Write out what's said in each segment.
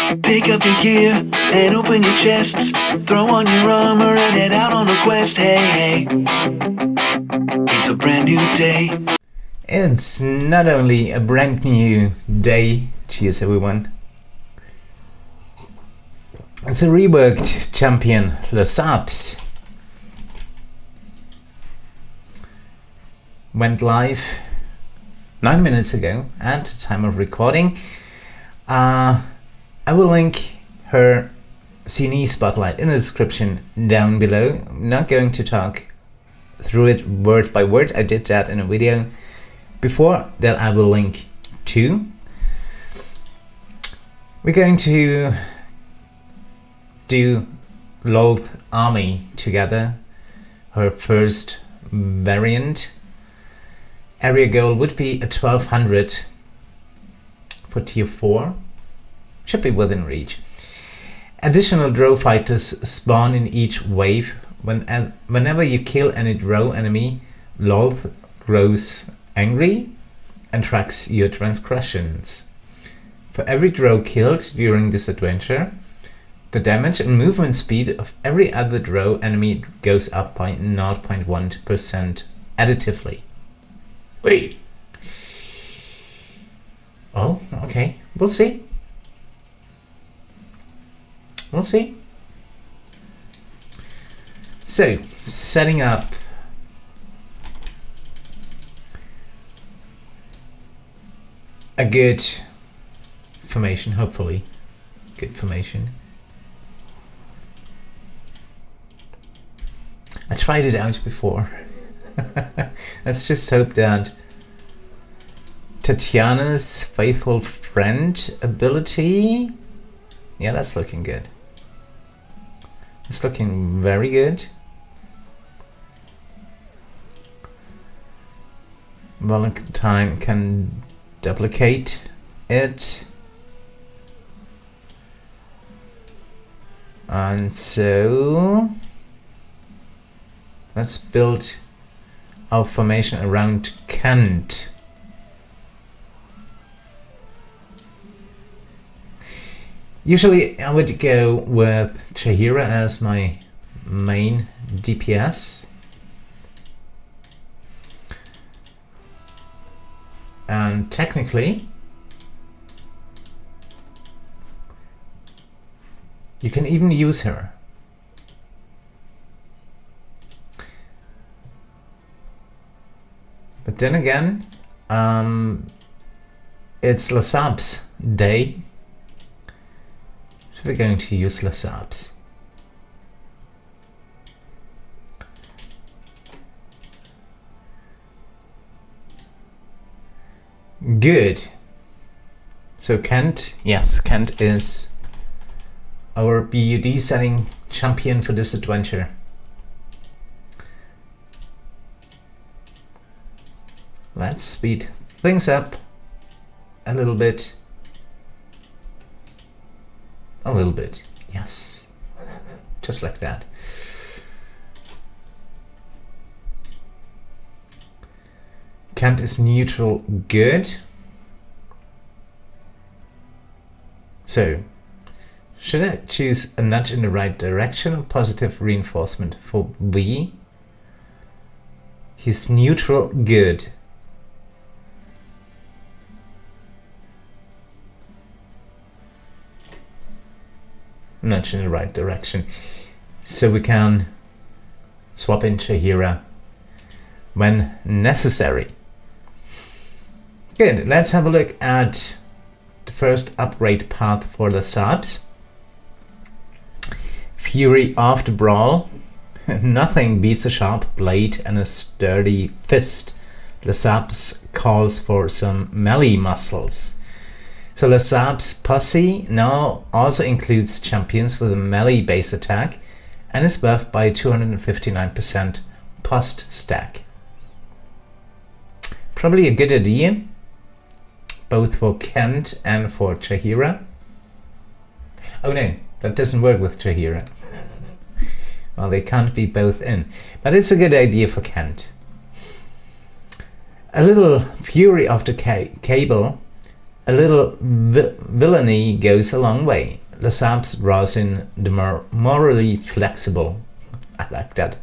Pick up your gear and open your chests. Throw on your armor and head out on a quest. Hey, hey, it's a brand new day. It's not only a brand new day, cheers everyone. It's a reworked champion, Lesabs. Went live 9 minutes ago at the time of recording. I will link her CNE Spotlight in the description down below. I'm not going to talk through it word by word. I did that in a video before that I will link to. We're going to do Lolth Army together, her first variant. Area goal would be a 1200 for tier 4. Should be within reach. Additional drow fighters spawn in each wave. Whenever you kill any drow enemy, Lolth grows angry and tracks your transgressions. For every drow killed during this adventure, the damage and movement speed of every other drow enemy goes up by 0.1% additively. Wait. Oh, okay. We'll see. We'll see. So, setting up a good formation, hopefully. Good formation. I tried it out before. Let's just hope that Tatiana's faithful friend ability, yeah, that's looking good. It's looking very good. Valentine can duplicate it. And so let's build our formation around Kent. Usually I would go with Jaheira as my main DPS. And technically you can even use her. But then again, it's Lesabs day, so we're going to use Lesabs. Good. So Kent, yes, Kent is our BUD setting champion for this adventure. Let's speed things up a little bit. A little bit, yes. Just like that. Kent is neutral, good. So, should I choose a nudge in the right direction or positive reinforcement for V? He's neutral, good. Nudge in the right direction. So we can swap in Jaheira when necessary. Good, let's have a look at the first upgrade path for the subs. Fury of the Brawl. Nothing beats a sharp blade and a sturdy fist. Lesabs calls for some melee muscles. So Lesabs Posse now also includes champions with a melee base attack and is buffed by 259% post stack. Probably a good idea, both for Kent and for Jaheira. Oh no, that doesn't work with Jaheira. Well, they can't be both in, but it's a good idea for Kent. A little Fury of the Cable a little villainy goes a long way. Lesabs draws in the more morally flexible, I like that,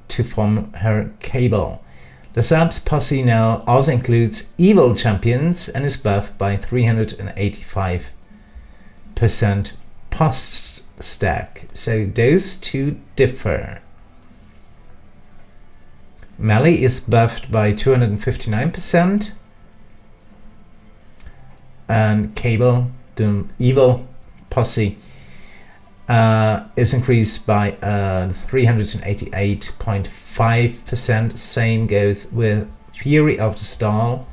to form her cabal. Lesab's posse now also includes evil champions and is buffed by 385% post stack. So those two differ. Melee is buffed by 259%, and Cable, the evil posse, is increased by 388.5%. Same goes with Fury of the Stall.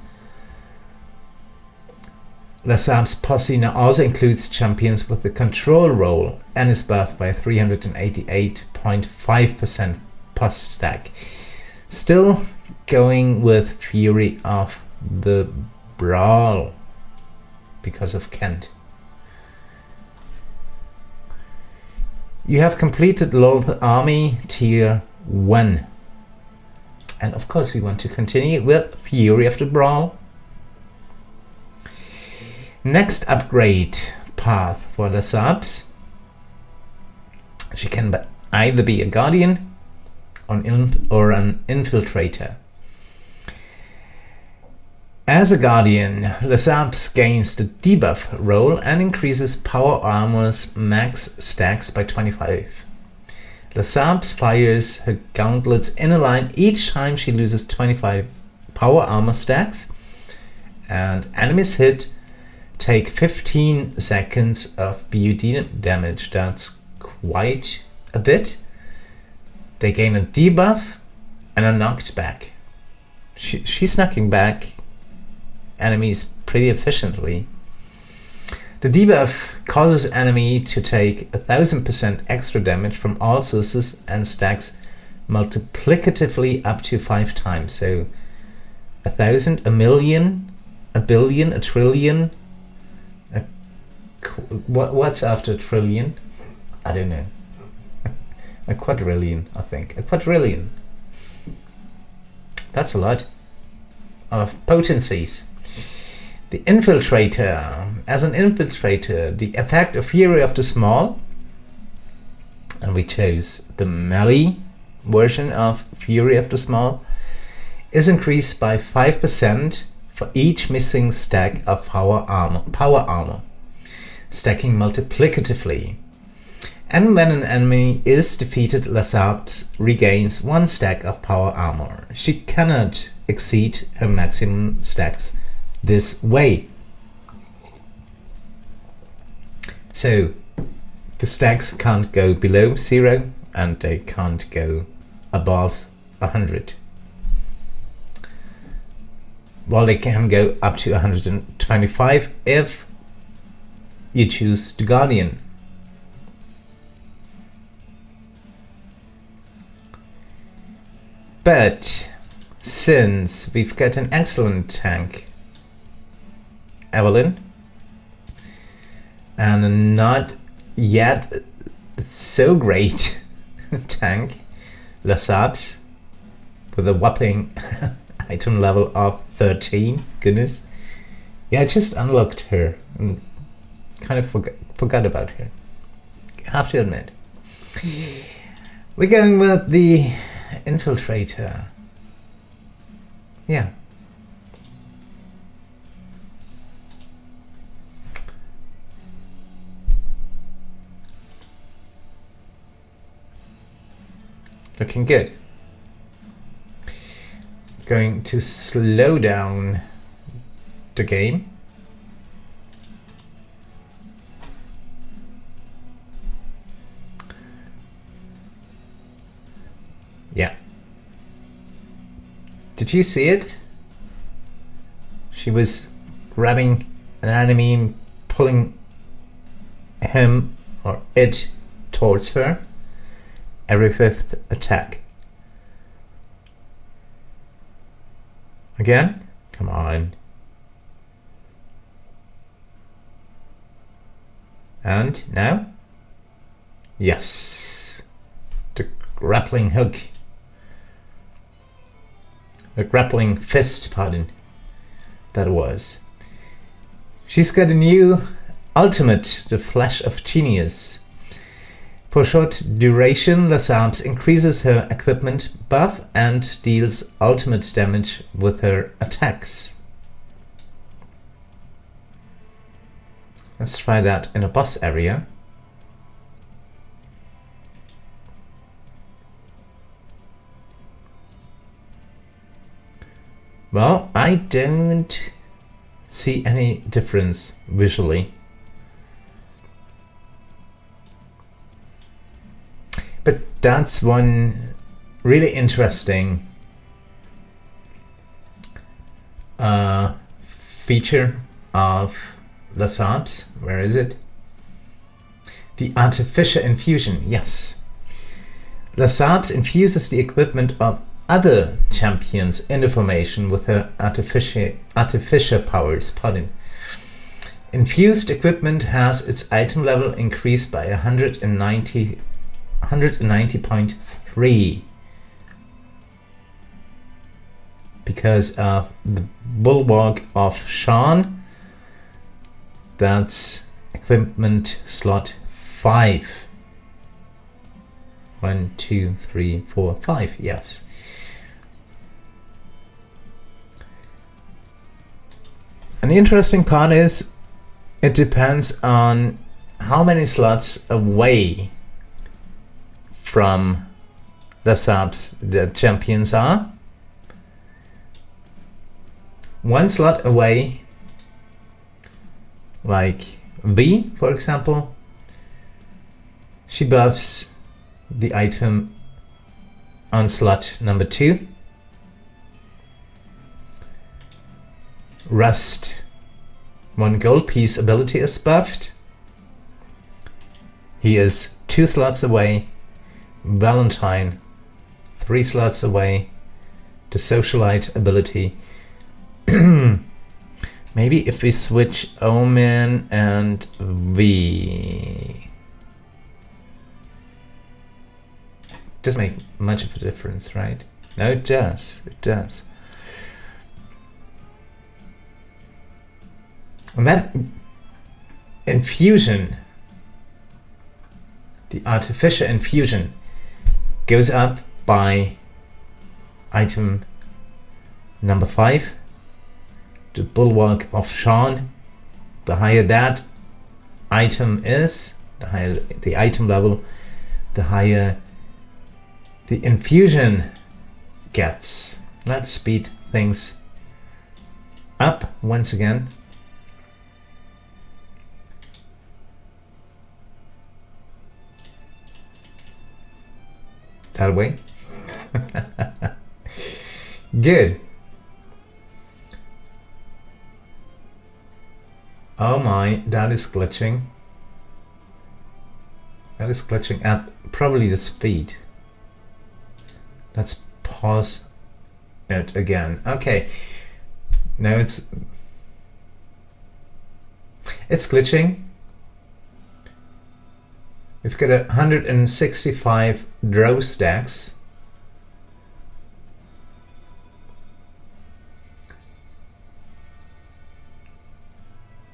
Lesab's posse now also includes champions with the control role and is buffed by 388.5% post stack. Still going with Fury of the Brawl because of Kent. You have completed Loth Army Tier 1. And of course we want to continue with Fury of the Brawl. Next upgrade path for the subs. She can either be a Guardian or an Infiltrator. As a Guardian, Lesabs gains the debuff role and increases Power Armor's max stacks by 25. Lesabs fires her gauntlets in a line each time she loses 25 Power Armor stacks, and enemies hit take 15 seconds of BUD damage. That's quite a bit. They gain a debuff and are knocked back. She's knocking back enemies pretty efficiently. The debuff causes enemy to take 1000% extra damage from all sources and stacks multiplicatively up to 5 times. So 1,000, a million, a billion, a trillion. What's after a trillion? I don't know. A quadrillion, I think. A quadrillion. That's a lot of potencies. The Infiltrator. As an Infiltrator, the effect of Fury of the Small, and we chose the melee version of Fury of the Small, is increased by 5% for each missing stack of power armor, stacking multiplicatively. And when an enemy is defeated, Lesabs regains 1 stack of power armor. She cannot exceed her maximum stacks this way. So the stacks can't go below 0 and they can't go above 100. While they can go up to 125 if you choose the Guardian. But since we've got an excellent tank, Evelyn, and a not yet so great tank, Lesabs, with a whopping item level of 13, goodness. Yeah, I just unlocked her and kind of forgot about her, I have to admit. We're going with the Infiltrator. Yeah. Looking good. Going to slow down the game. Yeah. Did you see it? She was grabbing an enemy and pulling him or it towards her every 5th attack. Again? Come on. And now? Yes. The grappling hook. A grappling fist, pardon. That was. She's got a new ultimate, the Flash of Genius. For short duration, Lasabs increases her equipment buff and deals ultimate damage with her attacks. Let's try that in a boss area. Well, I don't see any difference visually. But that's one really interesting feature of Lasabs. Where is it? The artificial infusion, yes. Lasabs infuses the equipment of other champions into formation with her artificial powers. Infused equipment has its item level increased by 190.3 because of the Bulwark of Shan. That's equipment slot 5. 1, 2, 3, 4, 5. Yes. And the interesting part is it depends on how many slots away from Lasabs the champions are. 1 slot away, like V, for example, she buffs the item on slot number 2. Rust, 1 gold piece ability is buffed. He is 2 slots away. Valentine, 3 slots away. The socialite ability. Maybe if we switch Omen and V. Doesn't make much of a difference, right? No, it does. It does. And that infusion, the artificial infusion, goes up by item number 5, the Bulwark of Shan. The higher that item is, the higher the item level, the higher the infusion gets. Let's speed things up once again. That way. Good. Oh my, that is glitching. That is glitching at probably the speed. Let's pause it again. Okay. No, it's glitching. We've got 165 draw stacks.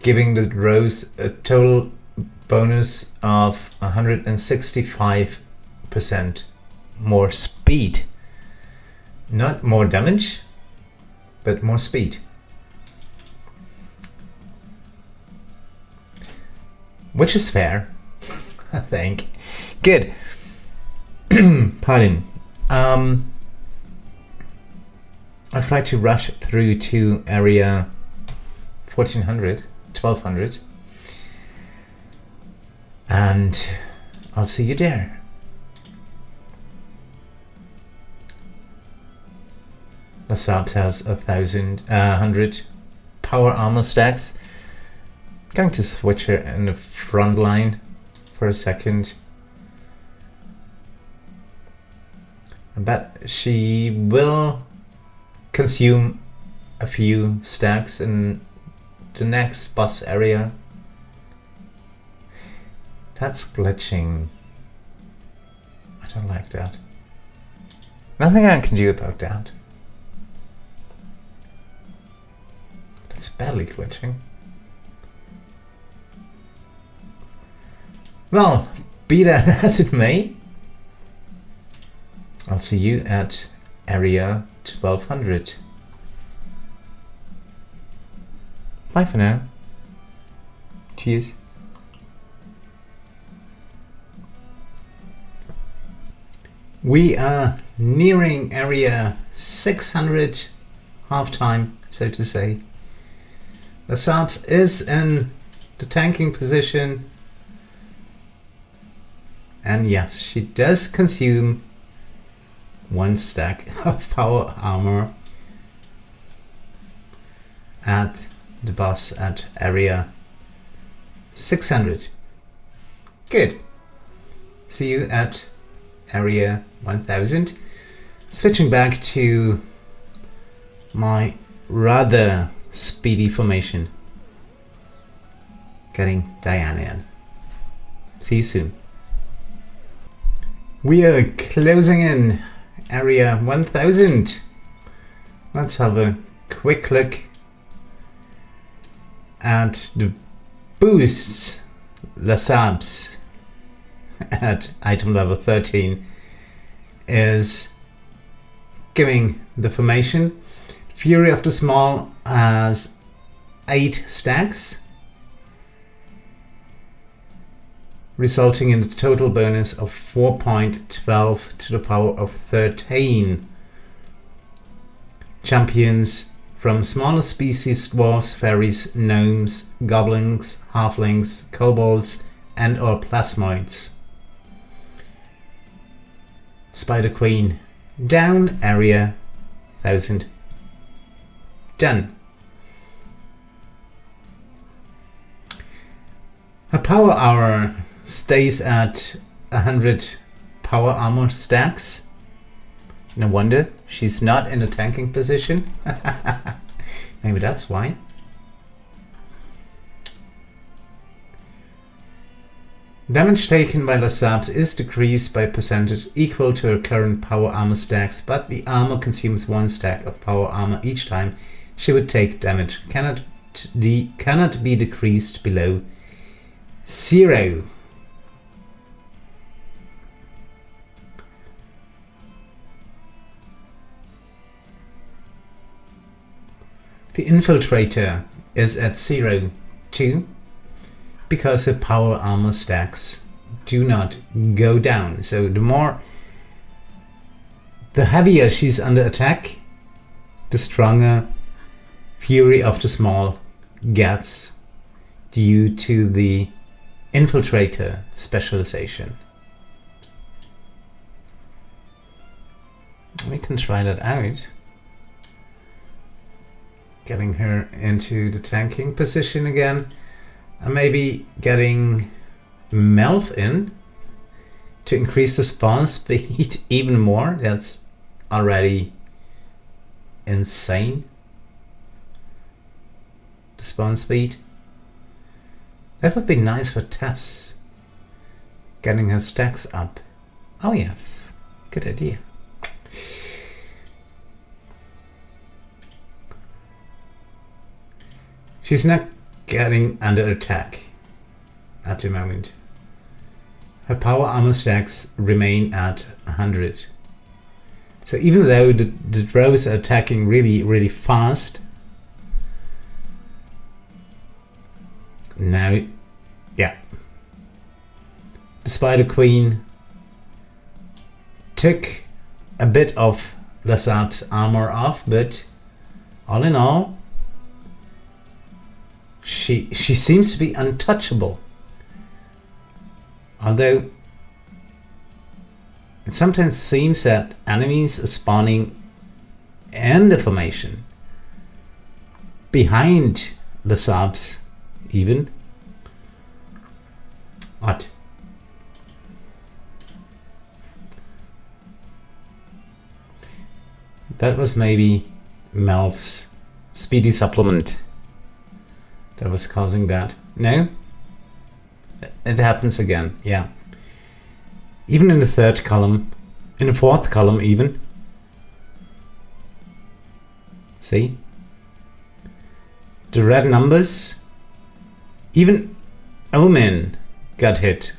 Giving the draws a total bonus of 165% more speed. Not more damage, but more speed. Which is fair, I think. Good. Pardon. I'll try to rush through to area 1400, 1200. And I'll see you there. Lasabs has 100 power armor stacks. Going to switch her in the front line for a second. I bet she will consume a few stacks in the next boss area. That's glitching. I don't like that. Nothing I can do about that. It's badly glitching. Well, be that as it may, I'll see you at area 1200. Bye for now. Cheers. We are nearing area 600, half-time, so to say. Lesabs is in the tanking position. And yes, she does consume 1 stack of power armor at the boss at area 600. Good. See you at area 1000. Switching back to my rather speedy formation. Getting Diana in. See you soon. We are closing in area 1000. Let's have a quick look at the boosts Lesabs at item level 13 is giving the formation. Fury of the Small has 8 stacks, resulting in a total bonus of 4.12 to the power of 13. Champions from smaller species: dwarves, fairies, gnomes, goblins, halflings, kobolds, and or plasmoids. Spider Queen down, area 1000. Done. Her power hour stays at 100 power armor stacks. No wonder she's not in a tanking position. Maybe that's why. Damage taken by Lesabs is decreased by a percentage equal to her current power armor stacks, but the armor consumes 1 stack of power armor each time she would take damage. Cannot be decreased below 0. The Infiltrator is at 0 too, because her power armor stacks do not go down. So the heavier she's under attack, the stronger Fury of the Small gets due to the Infiltrator specialization. We can try that out. Getting her into the tanking position again. And maybe getting Melf in to increase the spawn speed even more. That's already insane. The spawn speed. That would be nice for Tess. Getting her stacks up. Oh yes, good idea. She's not getting under attack at the moment. Her power armor stacks remain at 100. So even though the drows are attacking really fast, now, yeah, the Spider Queen took a bit of Lesab's armor off, but all in all, she seems to be untouchable. Although it sometimes seems that enemies are spawning in the formation behind Lesabs even. What? That was maybe Melf's speedy supplement that was causing that. No? It happens again, yeah. Even in the 3rd column, in the 4th column even. See? The red numbers, even Omen got hit.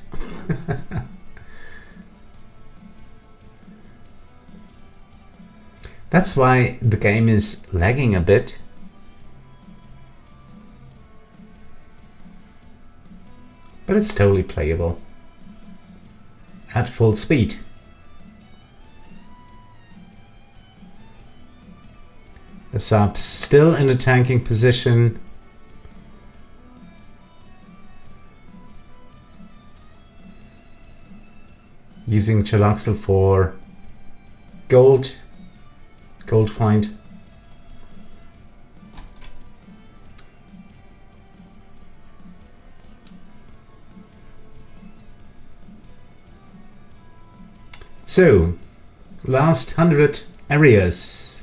That's why the game is lagging a bit. But it's totally playable at full speed. The sub's still in the tanking position. Using Chaloxel for gold find. So, last 100 areas.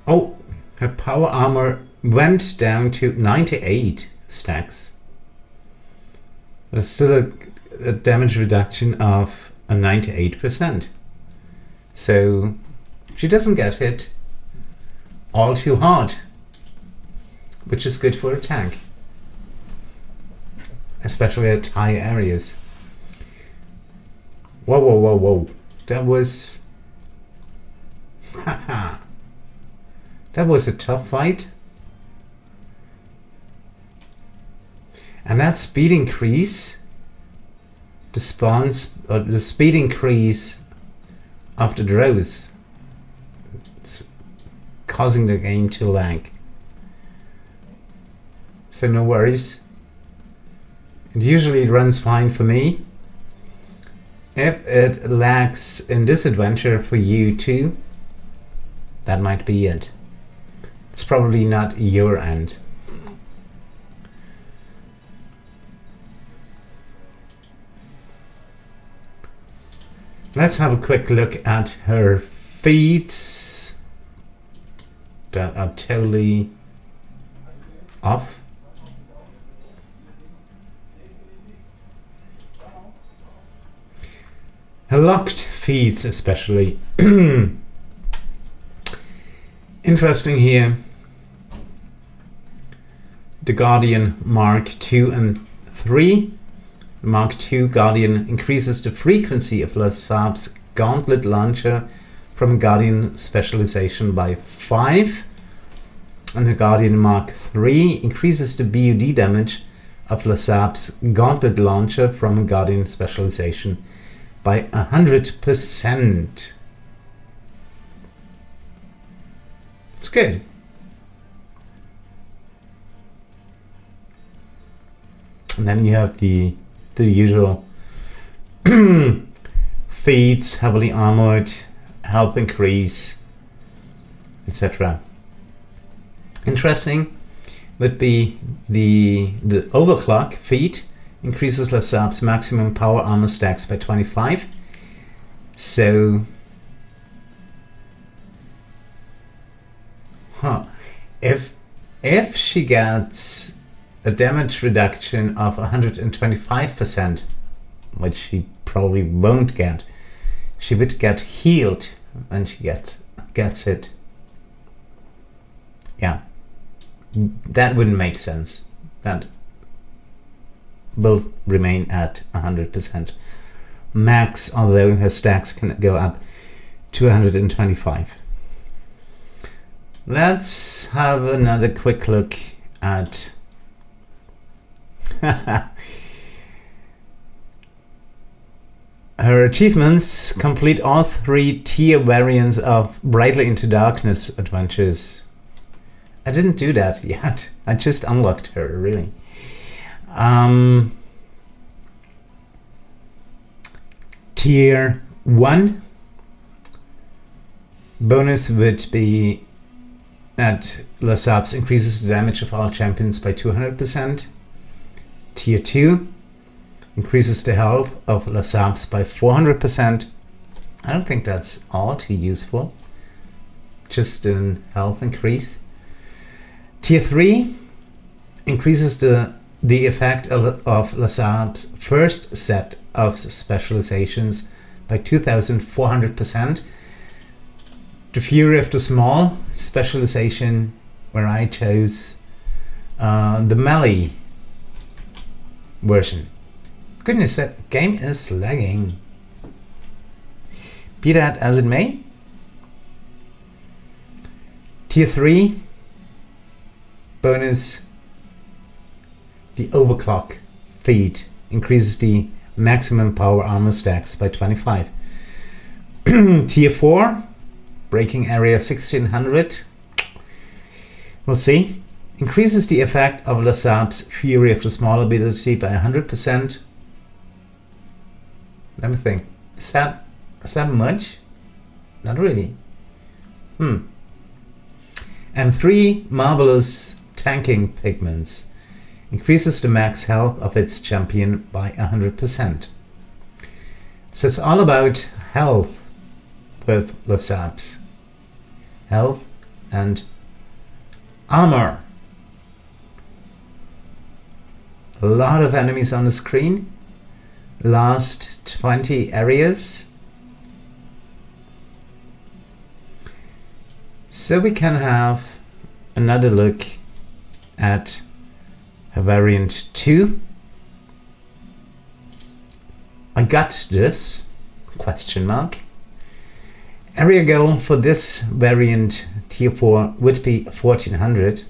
Oh, her power armor went down to 98 stacks. But it's still a damage reduction of a 98%. So she doesn't get hit all too hard, which is good for a tank, especially at high areas. Whoa, whoa, whoa, whoa. That was... Haha. That was a tough fight. And that speed increase, the speed increase of the drows, it's causing the game to lag. So no worries. It usually runs fine for me. If it lags in this adventure for you too, that might be it. It's probably not your end. Let's have a quick look at her feats that are totally off. Her locked feats especially. Interesting here. The Guardian Mark II and III. Mark II Guardian increases the frequency of Lasab's gauntlet launcher from Guardian specialization by 5. And the Guardian Mark III increases the BUD damage of Lasab's gauntlet launcher from Guardian specialization by 100%. It's good. And then you have the usual feats, heavily armored, health increase, etc. Interesting would be the overclock feat increases Lasab's maximum power armor stacks by 25. So if she gets a damage reduction of 125%, which she probably won't get, she would get healed when she gets it. Yeah, that wouldn't make sense. That will remain at 100% max, although her stacks can go up to 125. Let's have another quick look at her achievements. Complete all 3 tier variants of Brightly Into Darkness adventures. I didn't do that yet. I just unlocked her, really. Tier 1 bonus would be that Lasabs increases the damage of all champions by 200%. Tier 2 increases the health of Lasabs by 400%. I don't think that's all too useful. Just an health increase. Tier 3 increases the effect of Lasab's first set of specializations by 2400%. The Fury of the Small specialization, where I chose the melee version. Goodness, that game is lagging. Be that as it may, Tier 3 bonus, the overclock feed increases the maximum power armor stacks by 25. Tier 4, breaking area 1600, we'll see, increases the effect of Lasab's Fury of the Small ability by 100%. Let me think, is that much? Not really. And 3 marvelous tanking pigments increases the max health of its champion by 100%. So it's all about health with Lasabs. Health and armor. A lot of enemies on the screen. Last 20 areas. So we can have another look at a variant 2. I got this, question mark. Area goal for this variant Tier 4 would be 1400.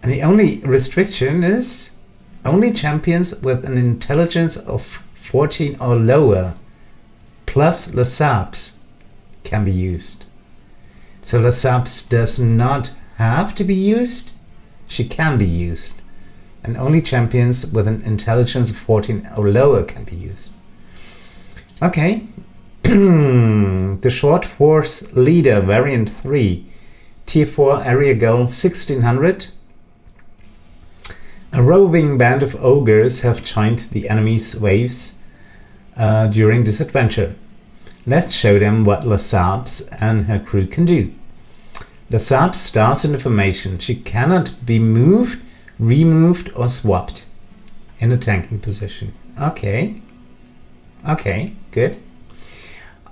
And the only restriction is only champions with an intelligence of 14 or lower plus Lasabs can be used. So Lasabs does not have to be used, she can be used. And only champions with an intelligence of 14 or lower can be used. Okay, the Short Force Leader variant 3, Tier 4 area goal 1600. A roving band of ogres have joined the enemy's waves during this adventure. Let's show them what Lasabs and her crew can do. Lasabs starts in the formation. She cannot be moved, removed or swapped in a tanking position. Okay, good.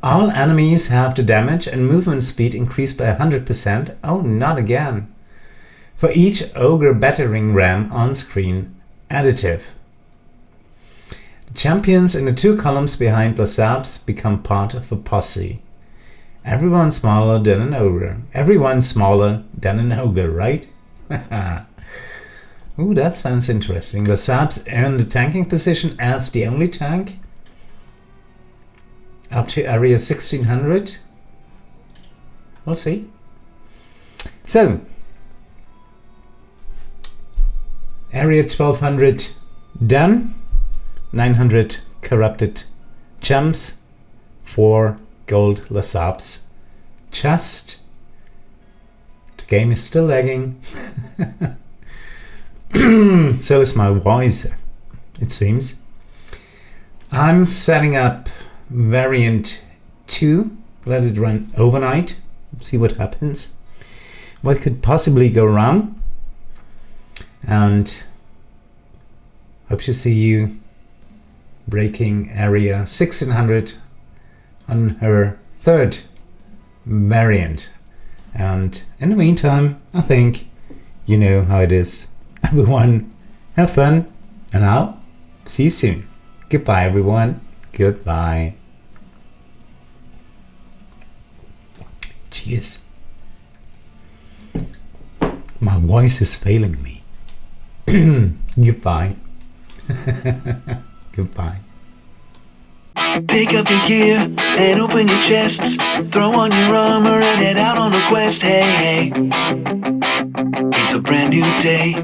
All enemies have the damage and movement speed increased by 100%. Oh, not again. For each ogre battering ram on screen, additive. The champions in the 2 columns behind Lasabs become part of a posse. Everyone smaller than an ogre. Everyone smaller than an ogre, right? Ooh, that sounds interesting. Lasabs earn the tanking position as the only tank up to area 1600. We'll see. So, area 1200 done. 900 corrupted gems. 4 gold Lasabs. Just. The game is still lagging. So is my voice, it seems. I'm setting up variant 2. Let it run overnight. See what happens. What could possibly go wrong? And hope to see you breaking area 1600 on her 3rd variant. And in the meantime, I think you know how it is. Everyone, have fun, and I'll see you soon. Goodbye, everyone. Goodbye. Cheers. My voice is failing me. Goodbye. Goodbye. Pick up your gear and open your chests. Throw on your armor and head out on a quest. Hey, hey. It's a brand new day.